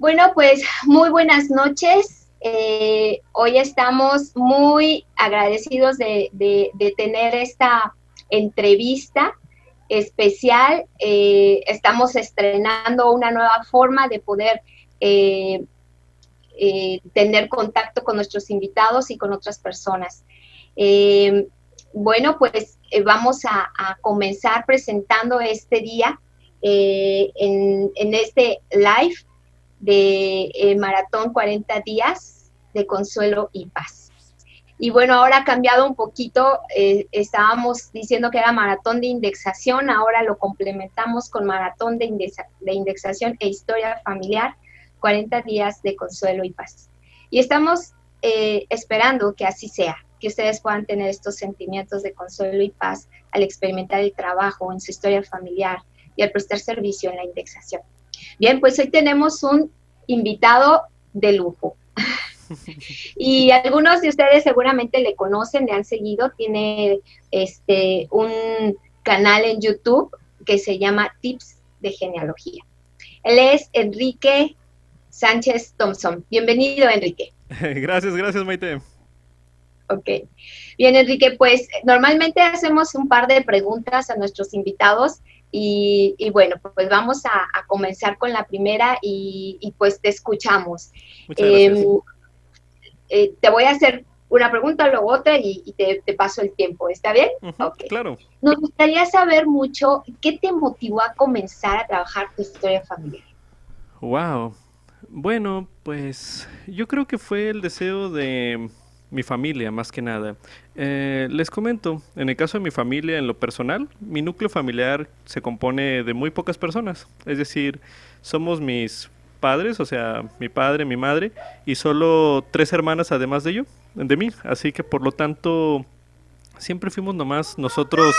Bueno, pues muy buenas noches. Hoy estamos muy agradecidos de tener esta entrevista especial. Estamos estrenando una nueva forma de poder eh, tener contacto con nuestros invitados y con otras personas. Eh, bueno, pues vamos a comenzar presentando este día en este live de Maratón 40 días de consuelo y paz. Y bueno, ahora ha cambiado un poquito, estábamos diciendo que era maratón de indexación, ahora lo complementamos con maratón de indexación e historia familiar, 40 días de consuelo y paz. Y estamos esperando que así sea, que ustedes puedan tener estos sentimientos de consuelo y paz al experimentar el trabajo en su historia familiar y al prestar servicio en la indexación. Bien, pues hoy tenemos un invitado de lujo. Y algunos de ustedes seguramente le conocen, le han seguido, tiene un canal en YouTube que se llama Tips de Genealogía. Él es Enrique Sánchez Thompson. Bienvenido, Enrique. Gracias, Maite. Ok. Bien, Enrique, pues normalmente hacemos un par de preguntas a nuestros invitados y bueno, pues vamos a comenzar con la primera y pues te escuchamos. Muchas Eh, gracias. te voy a hacer una pregunta, luego otra y te paso el tiempo. ¿Está bien? Ujú, Ok. claro. Nos gustaría saber mucho qué te motivó a comenzar a trabajar tu historia familiar. Wow. Bueno, pues yo creo que fue el deseo de mi familia, más que nada. Les comento, en el caso de mi familia, en lo personal, mi núcleo familiar se compone de muy pocas personas. Es decir, somos mis padres, o sea, mi padre, mi madre, y solo tres hermanas además de mí. Así que por lo tanto, siempre fuimos nomás nosotros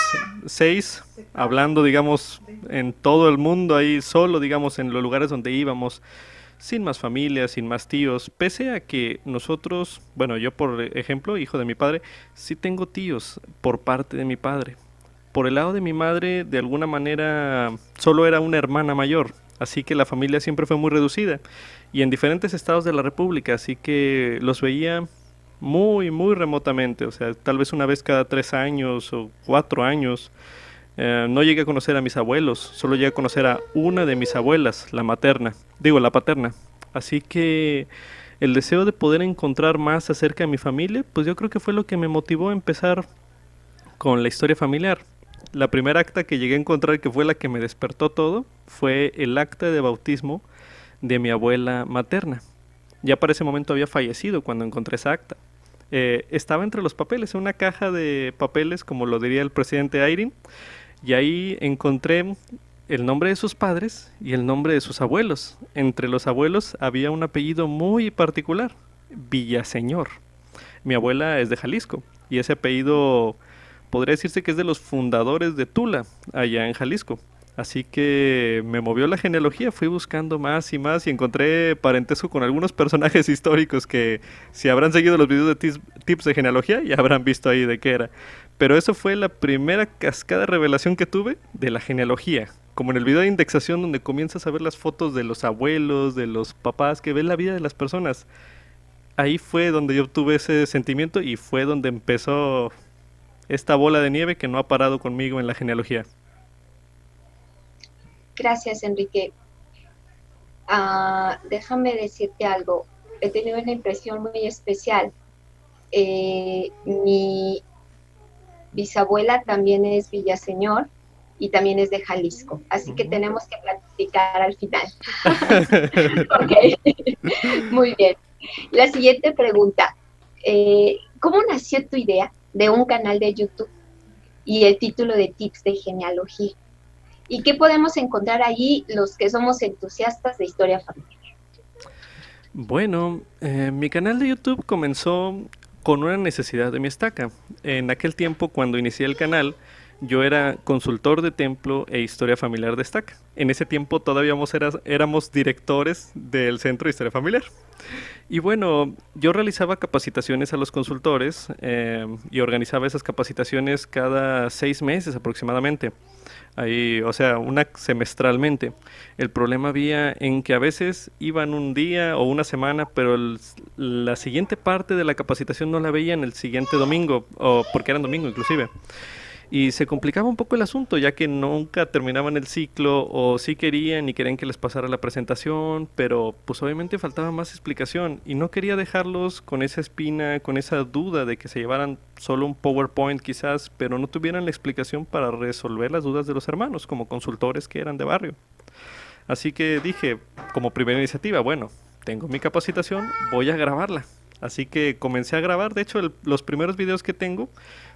seis, hablando, digamos, en todo el mundo, ahí solo, digamos, en los lugares donde íbamos, sin más familia, sin más tíos, pese a que nosotros, bueno, yo por ejemplo, hijo de mi padre, sí tengo tíos por parte de mi padre. Por el lado de mi madre, de alguna manera, solo era una hermana mayor, así que la familia siempre fue muy reducida y en diferentes estados de la República, así que los veía muy remotamente, o sea, tal vez una vez cada 3 años o 4 años. No llegué a conocer a mis abuelos, solo llegué a conocer a una de mis abuelas, la materna, digo, la paterna. Así que el deseo de poder encontrar más acerca de mi familia, pues yo creo que fue lo que me motivó a empezar con la historia familiar. La primera acta que llegué a encontrar, que fue la que me despertó todo, fue el acta de bautismo de mi abuela materna. Ya para ese momento había fallecido cuando encontré esa acta. Estaba entre los papeles, en una caja de papeles, como lo diría el presidente Ayrin, y ahí encontré el nombre de sus padres y el nombre de sus abuelos. Entre los abuelos había un apellido muy particular, Villaseñor. Mi abuela es de Jalisco y ese apellido podría decirse que es de los fundadores de Tula, allá en Jalisco. Así que me movió la genealogía, fui buscando más y más y encontré parentesco con algunos personajes históricos que si habrán seguido los videos de tips de genealogía ya habrán visto ahí de qué era. Pero eso fue la primera cascada de revelación que tuve de la genealogía. Como en el video de indexación donde comienzas a ver las fotos de los abuelos, de los papás, que ven la vida de las personas. Ahí fue donde yo tuve ese sentimiento y fue donde empezó esta bola de nieve que no ha parado conmigo en la genealogía. Gracias, Enrique. Déjame decirte algo. He tenido una impresión muy especial. Mi bisabuela también es Villaseñor y también es de Jalisco, así que Uh-huh. tenemos que platicar al final. Ok, muy bien. La siguiente pregunta, ¿cómo nació tu idea de un canal de YouTube y el título de Tips de Genealogía? ¿Y qué podemos encontrar allí los que somos entusiastas de historia familiar? Bueno, mi canal de YouTube comenzó con una necesidad de mi estaca. En aquel tiempo, cuando inicié el canal, yo era consultor de templo e historia familiar de estaca. En ese tiempo todavía éramos directores del Centro de Historia Familiar. Y bueno, yo realizaba capacitaciones a los consultores y organizaba esas capacitaciones cada 6 meses aproximadamente. Ahí, o sea, una semestralmente. El problema había en que a veces iban un día o una semana, pero la siguiente parte de la capacitación no la veían el siguiente domingo, o porque eran domingo inclusive. Y se complicaba un poco el asunto, ya que nunca terminaban el ciclo o sí querían y querían que les pasara la presentación, pero pues obviamente faltaba más explicación y no quería dejarlos con esa espina, con esa duda de que se llevaran solo un PowerPoint quizás, pero no tuvieran la explicación para resolver las dudas de los hermanos como consultores que eran de barrio. Así que dije, como primera iniciativa, bueno, tengo mi capacitación, voy a grabarla. Así que comencé a grabar, de hecho los primeros videos que tengo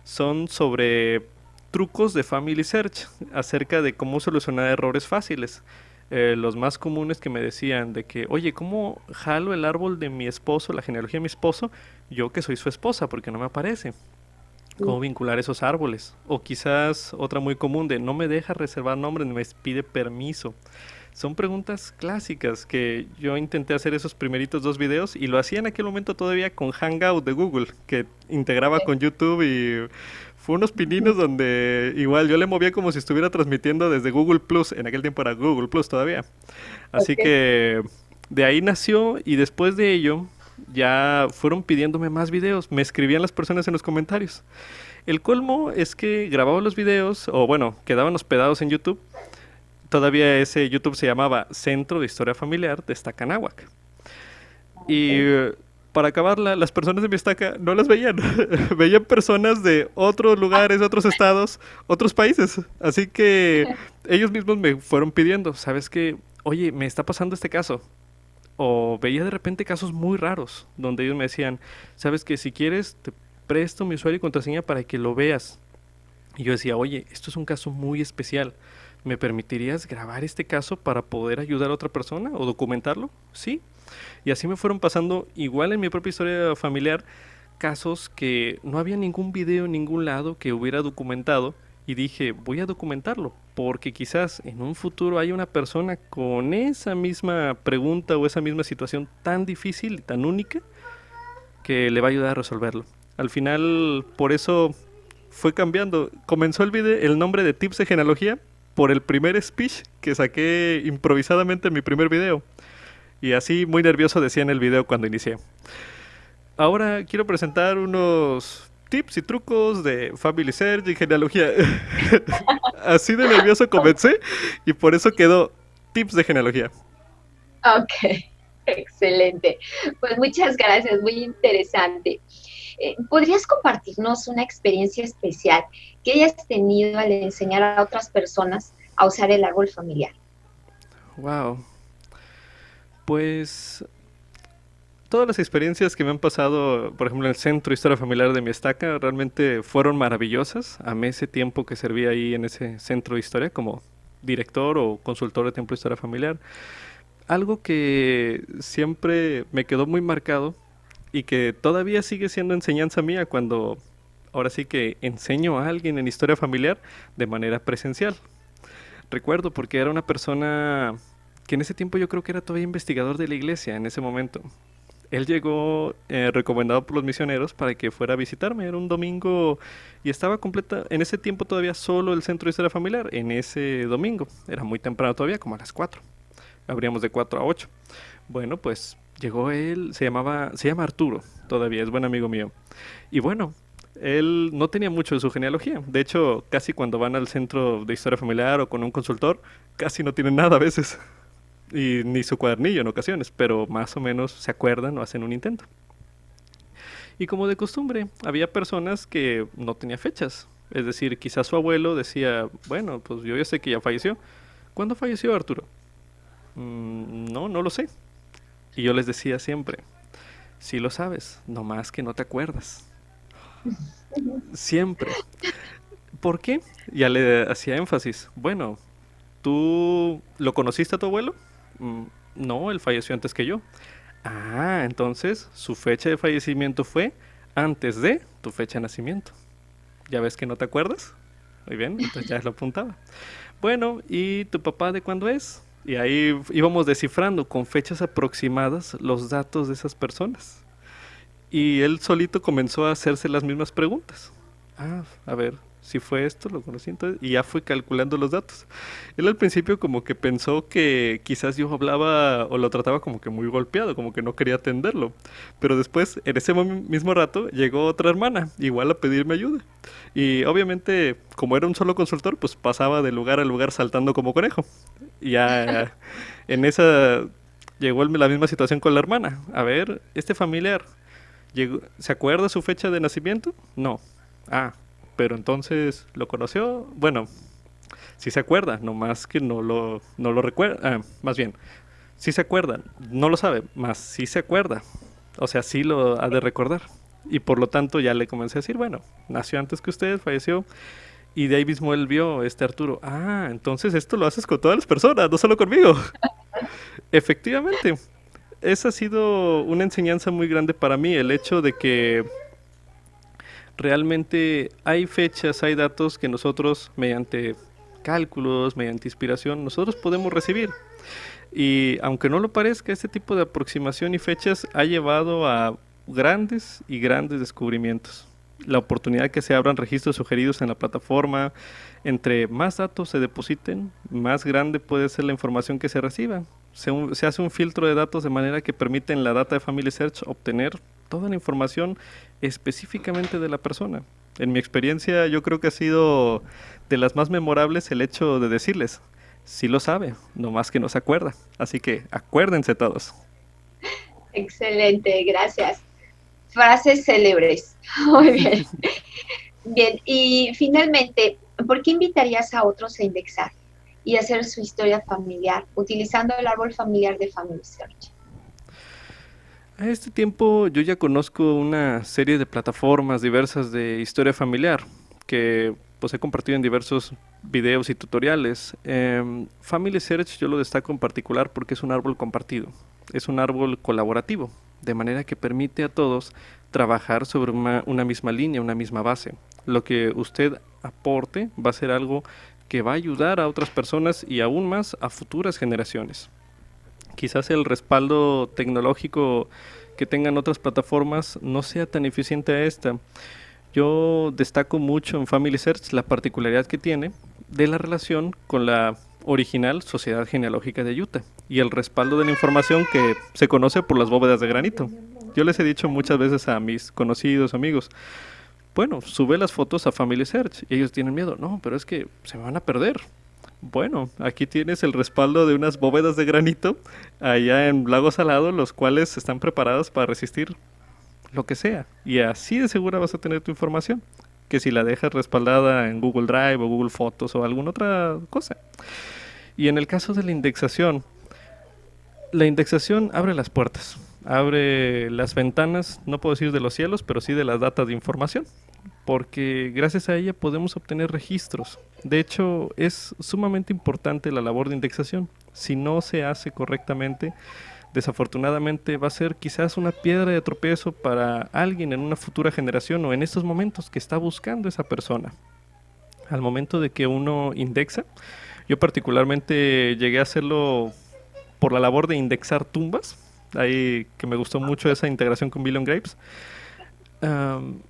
son sobre trucos de Family Search acerca de cómo solucionar errores fáciles. Los más comunes que me decían de que, oye, ¿cómo jalo el árbol de mi esposo, la genealogía de mi esposo, yo que soy su esposa, porque no me aparece? ¿Cómo vincular esos árboles? O quizás otra muy común de, no me deja reservar nombres, me pide permiso. Son preguntas clásicas que yo intenté hacer esos primeritos dos videos y lo hacía en aquel momento todavía con Hangout de Google, que integraba con YouTube y fue unos pininos donde igual yo le movía como si estuviera transmitiendo desde Google Plus, en aquel tiempo era Google Plus todavía. Así Ok. que de ahí nació y después de ello ya fueron pidiéndome más videos, me escribían las personas en los comentarios. El colmo es que grababa los videos, o bueno, quedaban hospedados en YouTube. Todavía ese YouTube se llamaba Centro de Historia Familiar de Estacanáhuac. Y Ok. para acabarla, las personas de mi estaca no las veían. Veían personas de otros lugares, otros estados, otros países. Así que ellos mismos me fueron pidiendo, ¿sabes qué? Oye, me está pasando este caso. O veía de repente casos muy raros, donde ellos me decían, ¿sabes qué? Si quieres, te presto mi usuario y contraseña para que lo veas. Y yo decía, oye, esto es un caso muy especial. ¿Me permitirías grabar este caso para poder ayudar a otra persona o documentarlo? Sí. Y así me fueron pasando, igual en mi propia historia familiar, casos que no había ningún video en ningún lado que hubiera documentado. Y dije, voy a documentarlo, porque quizás en un futuro haya una persona con esa misma pregunta o esa misma situación tan difícil y tan única que le va a ayudar a resolverlo. Al final, por eso fue cambiando. Comenzó el nombre de Tips de Genealogía por el primer speech que saqué improvisadamente en mi primer video. Y así, muy nervioso, decía en el video cuando inicié. Ahora quiero presentar unos tips y trucos de Family Search y genealogía. Así de nervioso comencé y por eso quedó Tips de Genealogía. Ok, excelente. Pues muchas gracias, muy interesante. ¿Podrías compartirnos una experiencia especial que hayas tenido al enseñar a otras personas a usar el árbol familiar? Wow. Pues todas las experiencias que me han pasado, por ejemplo, en el Centro de Historia Familiar de mi estaca, realmente fueron maravillosas. Amé ese tiempo que serví ahí en ese centro de historia como director o consultor de Templo de Historia Familiar. Algo que siempre me quedó muy marcado y que todavía sigue siendo enseñanza mía cuando ahora sí que enseño a alguien en historia familiar de manera presencial. Recuerdo porque era una persona que en ese tiempo yo creo que era todavía investigador de la iglesia en ese momento. Él llegó recomendado por los misioneros para que fuera a visitarme. Era un domingo y estaba completa. En ese tiempo todavía solo el centro de historia familiar. En ese domingo. Era muy temprano todavía, como a las 4. Abríamos de 4 a 8. Bueno, pues llegó él. Se llama Arturo. Todavía es buen amigo mío. Y bueno, él no tenía mucho de su genealogía. De hecho, casi cuando van al centro de historia familiar o con un consultor, casi no tienen nada a veces y ni su cuadernillo en ocasiones, pero más o menos se acuerdan o hacen un intento. Y como de costumbre, había personas que no tenía fechas. Es decir, quizás su abuelo decía, bueno, pues yo ya sé que ya falleció. ¿Cuándo falleció Arturo? No, no lo sé. Y yo les decía siempre, sí lo sabes, nomás que no te acuerdas. Siempre. ¿Por qué? Ya le hacía énfasis. Bueno, ¿tú lo conociste a tu abuelo? "Mm, no, él falleció antes que yo. Ah, entonces su fecha de fallecimiento fue antes de tu fecha de nacimiento. ¿Ya ves que no te acuerdas? Muy bien, entonces ya lo apuntaba. Bueno, ¿y tu papá de cuándo es? Y ahí íbamos descifrando con fechas aproximadas los datos de esas personas. Y él solito comenzó a hacerse las mismas preguntas. Ah, a ver, si fue esto, lo conocí entonces, y ya fui calculando los datos. Él al principio como que pensó que quizás yo hablaba o lo trataba como que muy golpeado, como que no quería atenderlo. Pero después, en ese mismo rato, llegó otra hermana, igual a pedirme ayuda. Y obviamente, como era un solo consultor, pues pasaba de lugar a lugar saltando como conejo. Y ya en esa llegó la misma situación con la hermana. A ver, este familiar, ¿se acuerda su fecha de nacimiento? No. Ah, pero entonces, ¿lo conoció? Bueno, sí se acuerda, nomás que no lo recuerda. Más bien, sí se acuerda, no lo sabe, más sí se acuerda. O sea, sí lo ha de recordar. Y por lo tanto ya le comencé a decir, bueno, nació antes que usted, falleció. Y de ahí mismo él vio, Arturo, ah, entonces esto lo haces con todas las personas, no solo conmigo. Efectivamente, esa ha sido una enseñanza muy grande para mí, el hecho de que realmente hay fechas, hay datos que nosotros, mediante cálculos, mediante inspiración, nosotros podemos recibir. Y aunque no lo parezca, este tipo de aproximación y fechas ha llevado a grandes y grandes descubrimientos. La oportunidad que se abran registros sugeridos en la plataforma, entre más datos se depositen, más grande puede ser la información que se reciba. Se hace un filtro de datos de manera que permite en la data de Family Search obtener toda la información específicamente de la persona. En mi experiencia yo creo que ha sido de las más memorables el hecho de decirles, sí lo sabe, nomás que no se acuerda. Así que acuérdense todos. Excelente, gracias. Frases célebres. Muy bien. Bien, y finalmente, ¿por qué invitarías a otros a indexar y hacer su historia familiar utilizando el árbol familiar de Family Search? A este tiempo yo ya conozco una serie de plataformas diversas de historia familiar que pues he compartido en diversos videos y tutoriales. Family Search yo lo destaco en particular porque es un árbol compartido, es un árbol colaborativo, de manera que permite a todos trabajar sobre una misma línea, una misma base. Lo que usted aporte va a ser algo que va a ayudar a otras personas y aún más a futuras generaciones. Quizás el respaldo tecnológico que tengan otras plataformas no sea tan eficiente a esta. Yo destaco mucho en Family Search la particularidad que tiene de la relación con la original Sociedad Genealógica de Utah y el respaldo de la información que se conoce por las bóvedas de granito. Yo les he dicho muchas veces a mis conocidos amigos, bueno, sube las fotos a Family Search y ellos tienen miedo, no, pero es que se me van a perder. Bueno, aquí tienes el respaldo de unas bóvedas de granito allá en Lago Salado, los cuales están preparados para resistir lo que sea. Y así de segura vas a tener tu información, que si la dejas respaldada en Google Drive o Google Fotos o alguna otra cosa. Y en el caso de la indexación abre las puertas, abre las ventanas, no puedo decir de los cielos, pero sí de las datas de información, porque gracias a ella podemos obtener registros. De hecho, es sumamente importante la labor de indexación. Si no se hace correctamente, desafortunadamente va a ser quizás una piedra de tropiezo para alguien en una futura generación o en estos momentos que está buscando esa persona. Al momento de que uno indexa, yo particularmente llegué a hacerlo por la labor de indexar tumbas, ahí que me gustó mucho esa integración con Billion Grapes. Um,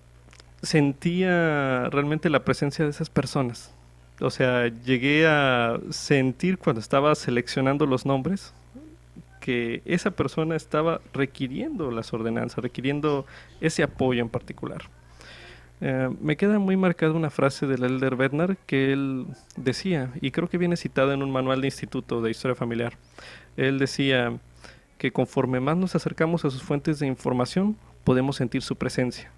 Sentía realmente la presencia de esas personas. O sea, llegué a sentir cuando estaba seleccionando los nombres que esa persona estaba requiriendo las ordenanzas, requiriendo ese apoyo en particular. Me queda muy marcada una frase del Elder Bednar que él decía, y creo que viene citada en un manual de Instituto de Historia Familiar. Él decía que conforme más nos acercamos a sus fuentes de información, podemos sentir su presencia.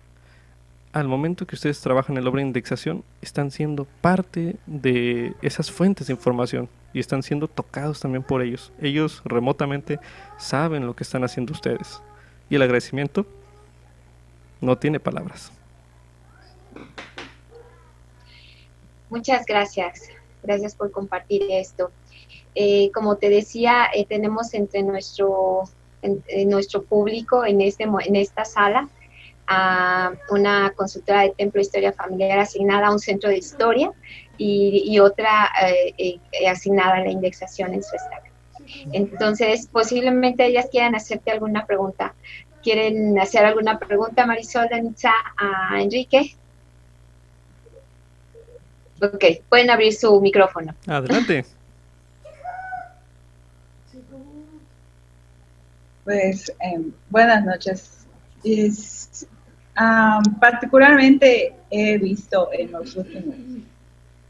Al momento que ustedes trabajan en la obra de indexación, están siendo parte de esas fuentes de información y están siendo tocados también por ellos. Ellos remotamente saben lo que están haciendo ustedes. Y el agradecimiento no tiene palabras. Muchas gracias. Gracias por compartir esto. Como te decía, tenemos entre nuestro público en esta sala a una consultora de Templo de Historia Familiar asignada a un centro de historia y otra asignada a la indexación en su estado. Entonces, posiblemente ellas quieran hacerte alguna pregunta. ¿Quieren hacer alguna pregunta, Marisol, Danitza, a Enrique? Ok, pueden abrir su micrófono. Adelante. Pues buenas noches. Particularmente he visto en los últimos,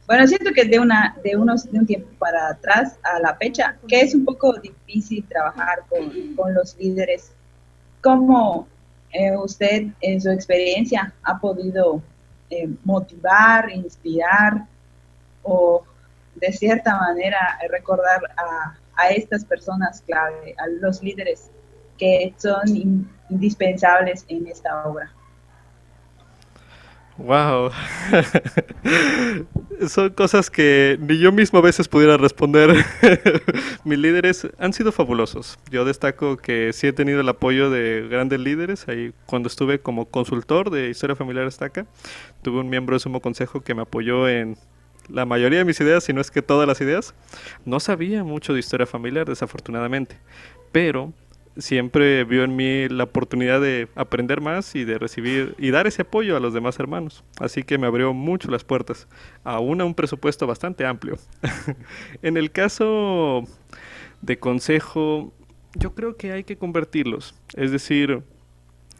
bueno, siento que de un tiempo para atrás a la fecha, que es un poco difícil trabajar con los líderes. ¿Cómo usted en su experiencia ha podido motivar, inspirar o de cierta manera recordar a estas personas clave, a los líderes que son indispensables en esta obra? Wow. Son cosas que ni yo mismo a veces pudiera responder. Mis líderes han sido fabulosos. Yo destaco que sí he tenido el apoyo de grandes líderes. Ahí cuando estuve como consultor de Historia Familiar Estaca, tuve un miembro de Sumo Consejo que me apoyó en la mayoría de mis ideas, si no es que todas las ideas. No sabía mucho de historia familiar, desafortunadamente, pero siempre vio en mí la oportunidad de aprender más y de recibir y dar ese apoyo a los demás hermanos. Así que me abrió mucho las puertas, aún a un presupuesto bastante amplio. En el caso de consejo, yo creo que hay que convertirlos. Es decir,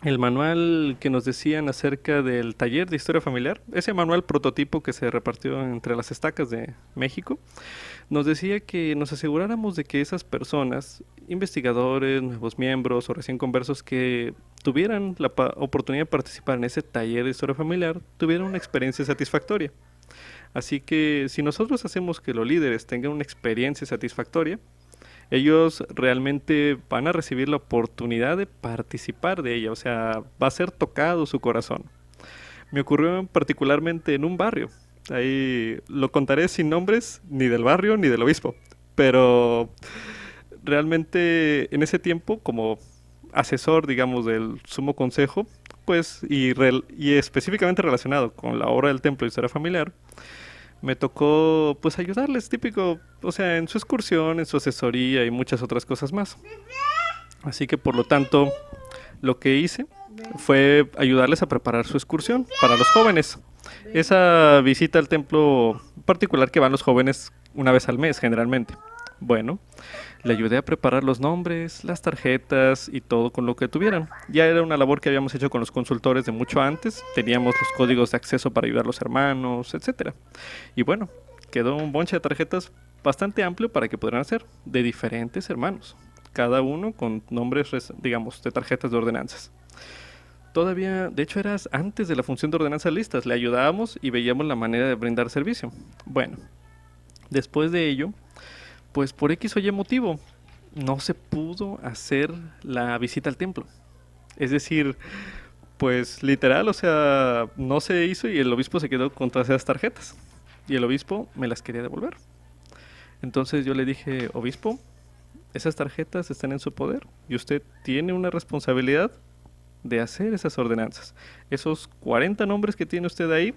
el manual que nos decían acerca del taller de historia familiar, ese manual prototipo que se repartió entre las estacas de México, nos decía que nos aseguráramos de que esas personas, investigadores, nuevos miembros o recién conversos que tuvieran la oportunidad de participar en ese taller de historia familiar, tuvieran una experiencia satisfactoria. Así que si nosotros hacemos que los líderes tengan una experiencia satisfactoria, ellos realmente van a recibir la oportunidad de participar de ella, o sea, va a ser tocado su corazón. Me ocurrió particularmente en un barrio. Ahí lo contaré sin nombres ni del barrio ni del obispo. Pero realmente en ese tiempo, como asesor, digamos, del Sumo Consejo, pues, y específicamente relacionado con la obra del Templo de Historia Familiar, me tocó, pues, ayudarles, típico, o sea, en su excursión, en su asesoría y muchas otras cosas más. Así que, por lo tanto, lo que hice fue ayudarles a preparar su excursión para los jóvenes. Esa visita al templo particular que van los jóvenes una vez al mes generalmente. Bueno, le ayudé a preparar los nombres, las tarjetas y todo con lo que tuvieran. Ya era una labor que habíamos hecho con los consultores de mucho antes. Teníamos los códigos de acceso para ayudar a los hermanos, etcétera. Y bueno, quedó un bonche de tarjetas bastante amplio para que pudieran hacer de diferentes hermanos, cada uno con nombres, digamos, de tarjetas de ordenanzas. Todavía, de hecho, era antes de la función de ordenanzas listas. Le ayudábamos y veíamos la manera de brindar servicio. Bueno, después de ello, pues por X o Y motivo, no se pudo hacer la visita al templo. Es decir, pues literal, o sea, no se hizo y el obispo se quedó con todas esas tarjetas. Y el obispo me las quería devolver. Entonces yo le dije, obispo, esas tarjetas están en su poder y usted tiene una responsabilidad de hacer esas ordenanzas. Esos 40 nombres que tiene usted ahí,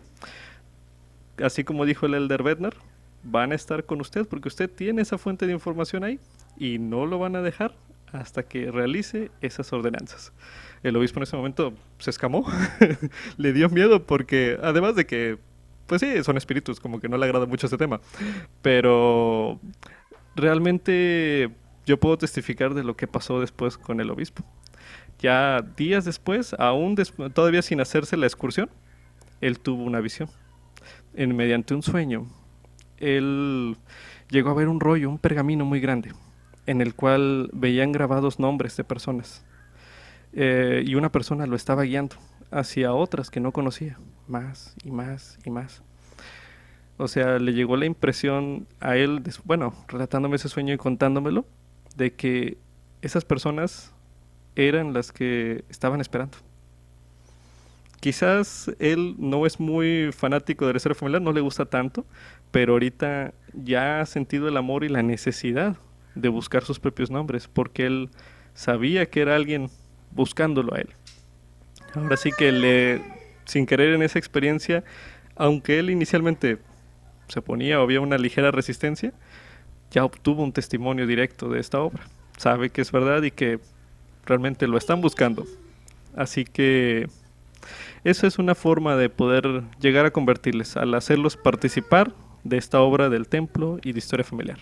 así como dijo el elder Bednar, van a estar con usted porque usted tiene esa fuente de información ahí y no lo van a dejar hasta que realice esas ordenanzas. El obispo en ese momento se escamó, le dio miedo porque además de que, pues sí, son espíritus, como que no le agrada mucho ese tema, pero realmente yo puedo testificar de lo que pasó después con el obispo. Ya días después, aún todavía sin hacerse la excursión, él tuvo una visión. Mediante un sueño, él llegó a ver un rollo, un pergamino muy grande, en el cual veían grabados nombres de personas. Y una persona lo estaba guiando hacia otras que no conocía, más y más y más. O sea, le llegó la impresión a él, bueno, relatándome ese sueño y contándomelo, de que esas personas eran las que estaban esperando. Quizás él no es muy fanático de la historia familiar, no le gusta tanto, pero ahorita ya ha sentido el amor y la necesidad de buscar sus propios nombres, porque él sabía que era alguien buscándolo a él. Ahora sí que sin querer en esa experiencia, aunque él inicialmente se oponía o había una ligera resistencia, ya obtuvo un testimonio directo de esta obra. Sabe que es verdad y que realmente lo están buscando. Así que Eso es una forma de poder llegar a convertirles, al hacerlos participar de esta obra del templo y de historia familiar.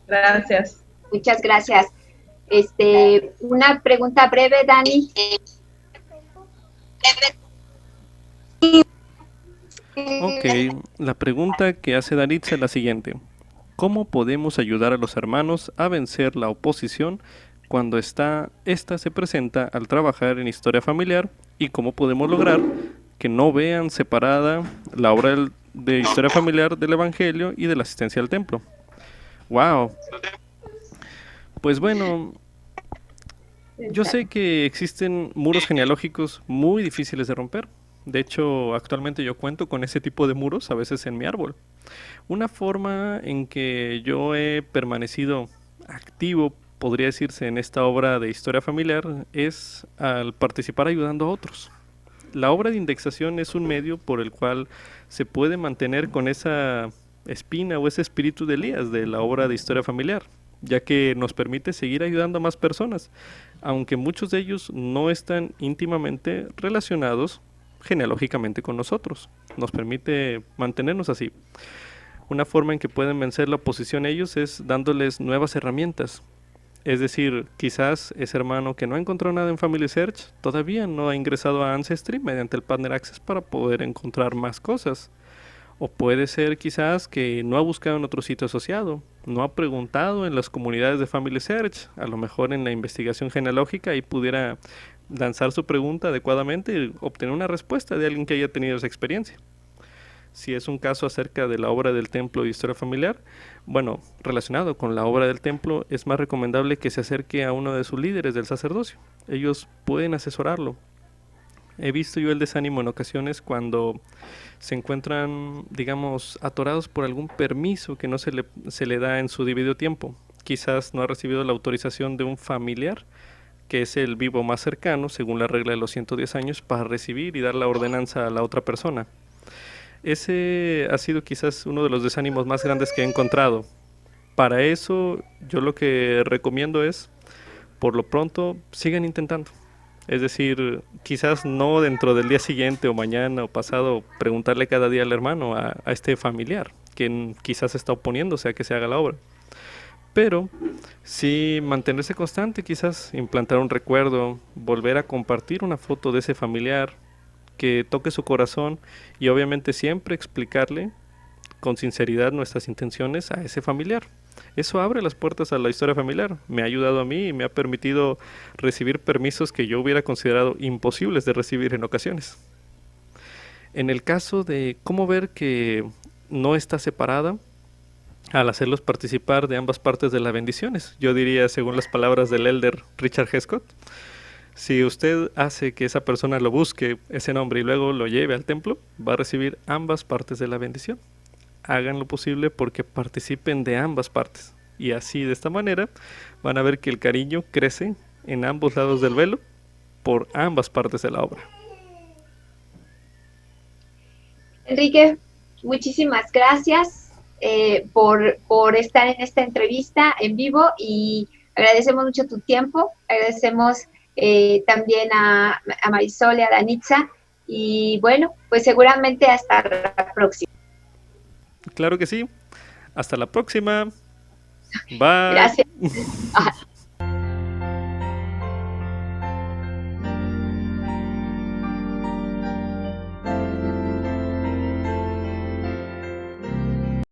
Gracias. Muchas gracias. Una pregunta breve, Dani. Ok, la pregunta que hace Daritza es la siguiente. ¿Cómo podemos ayudar a los hermanos a vencer la oposición cuando esta se presenta al trabajar en historia familiar? ¿Y cómo podemos lograr que no vean separada la obra de historia familiar del Evangelio y de la asistencia al templo? ¡Wow! Pues bueno, yo sé que existen muros genealógicos muy difíciles de romper. De hecho, actualmente yo cuento con ese tipo de muros a veces en mi árbol. Una forma en que yo he permanecido activo, podría decirse, en esta obra de historia familiar es al participar ayudando a otros. La obra de indexación es un medio por el cual se puede mantener con esa espina o ese espíritu de Elías de la obra de historia familiar, ya que nos permite seguir ayudando a más personas, aunque muchos de ellos no están íntimamente relacionados genealógicamente con nosotros. Nos permite mantenernos así. Una forma en que pueden vencer la oposición a ellos es dándoles nuevas herramientas. Es decir, quizás ese hermano que no encontró nada en Family Search todavía no ha ingresado a Ancestry mediante el Partner Access para poder encontrar más cosas. O puede ser quizás que no ha buscado en otro sitio asociado, no ha preguntado en las comunidades de Family Search, a lo mejor en la investigación genealógica y pudiera lanzar su pregunta adecuadamente y obtener una respuesta de alguien que haya tenido esa experiencia. Si es un caso acerca de la obra del templo y historia familiar, bueno, relacionado con la obra del templo, es más recomendable que se acerque a uno de sus líderes del sacerdocio. Ellos pueden asesorarlo. He visto yo el desánimo en ocasiones cuando se encuentran, digamos, atorados por algún permiso que no se le da en su debido tiempo. Quizás no ha recibido la autorización de un familiar, que es el vivo más cercano, según la regla de los 110 años, para recibir y dar la ordenanza a la otra persona. Ese ha sido quizás uno de los desánimos más grandes que he encontrado. Para eso, yo lo que recomiendo es, por lo pronto, sigan intentando. Es decir, quizás no dentro del día siguiente o mañana o pasado preguntarle cada día al hermano, a este familiar, quien quizás está oponiéndose a que se haga la obra. Pero sí mantenerse constante, quizás implantar un recuerdo, volver a compartir una foto de ese familiar que toque su corazón y obviamente siempre explicarle con sinceridad nuestras intenciones a ese familiar. Eso abre las puertas a la historia familiar. Me ha ayudado a mí y me ha permitido recibir permisos que yo hubiera considerado imposibles de recibir en ocasiones. En el caso de cómo ver que no está separada, al hacerlos participar de ambas partes de las bendiciones, yo diría, según las palabras del elder Richard G. Scott, si usted hace que esa persona lo busque, ese nombre, y luego lo lleve al templo, va a recibir ambas partes de la bendición. Hagan lo posible porque participen de ambas partes. Y así, de esta manera, van a ver que el cariño crece en ambos lados del velo por ambas partes de la obra. Enrique, muchísimas gracias por estar en esta entrevista en vivo y agradecemos mucho tu tiempo, agradecemos también a Marisol y a Danitza y bueno, pues seguramente hasta la próxima. Claro que sí. Hasta la próxima. Bye. Gracias.